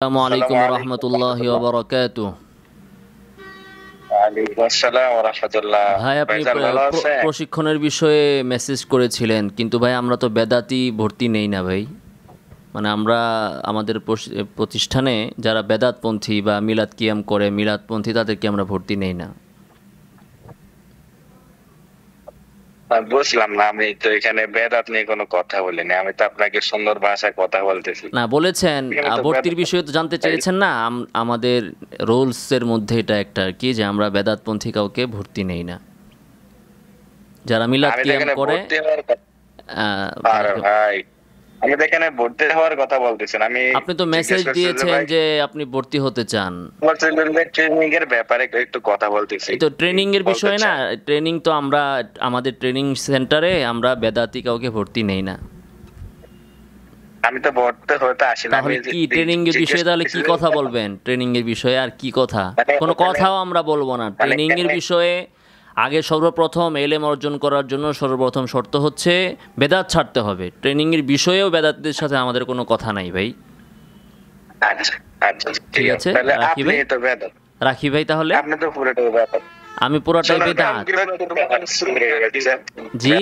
আসসালামু আলাইকুম আসসালামু ওয়া আলাইকুম রাহমাতুল্লাহি ওয়া রাহমাতুল্লাহ। বারাকাতুহু। ওয়ালাইকুম আসসালাম ওয়া রাহমাতুল্লাহ। ভাই আপনি ভাইজান ভালো আছেন? প্রশিক্ষণের বিষয়ে মেসেজ করেছিলেন, কিন্তু ভাই আমরা তো বেদাতি ভর্তি নেই না ভাই। মানে আমরা আমাদের প্রতিষ্ঠানে যারা বেদাতপন্থী বা মিলাদ কিয়াম করে মিলাদপন্থী তাদেরকে আমরা ভর্তি নেই না। বুঝলাম না, আমি তো এখানে বেদাত নিয়ে কোনো কথা বলিনি। আমি তো আপনাকে সুন্দর ভাষায় কথা বলতেছি। না বলেছেন, এখানে তো ভর্তির বেদাত বিষয়ে তো জানতে চেয়েছেন না। আমাদের রুলসের মধ্যে এটা একটা আর কি, যে আমরা বেদাতপন্থী কাউকে ভর্তি নেই না। যারা মিলাদ আমি তো কিয়াম এখানে করে ভর্তি হওয়ার কথা। মানে আরে ভাই, আমি তো এখানে ভর্তি হওয়ার কথা বলতেছেন। আমি আপনি তো জিজ্ঞেস মেসেজ করছি যে দিয়েছেন ভাই যে আপনি ভর্তি হতে চান। ট্রেনিং এর ব্যাপারে একটু কথা বলতেছি। এই তো ট্রেনিং এর বলতে বিষয় না। চান? ট্রেনিং তো আমরা আমাদের ট্রেনিং সেন্টারে আমরা বেদাতি কাউকে ভর্তি নেই না। আমি তো ভর্তি হতে আসি না। আমি তাহলে কি ট্রেনিং এর জিজ্ঞেস বিষয়ে তাহলে করতেছি কি যে কথা বলবেন? ট্রেনিং এর বিষয়ে আর কি কথা? মানে কোনো ওখানে কথাও আমরা বলবো না মানে ট্রেনিং এর এখানে বিষয়ে। আগে সর্বপ্রথম এলেম অর্জন করার জন্য সর্বপ্রথম শর্ত হচ্ছে বেদাত ছাড়তে হবে। ট্রেনিং এর বিষয়েও বেদাতদের সাথে আমাদের কোনো কথা নাই ভাই। আচ্ছা আচ্ছা, ঠিক ঠিক আছে। আছে, তাহলে রাখি আপনি ভাই। তো বেদাত, রাখি ভাই তাহলে। আপনি তো পুরোটাই বেদাত। আমি পুরাটাই শোনেন ভাই, বেদাত। আমি কিন্তু শুরু হয়ে গেছে। জি।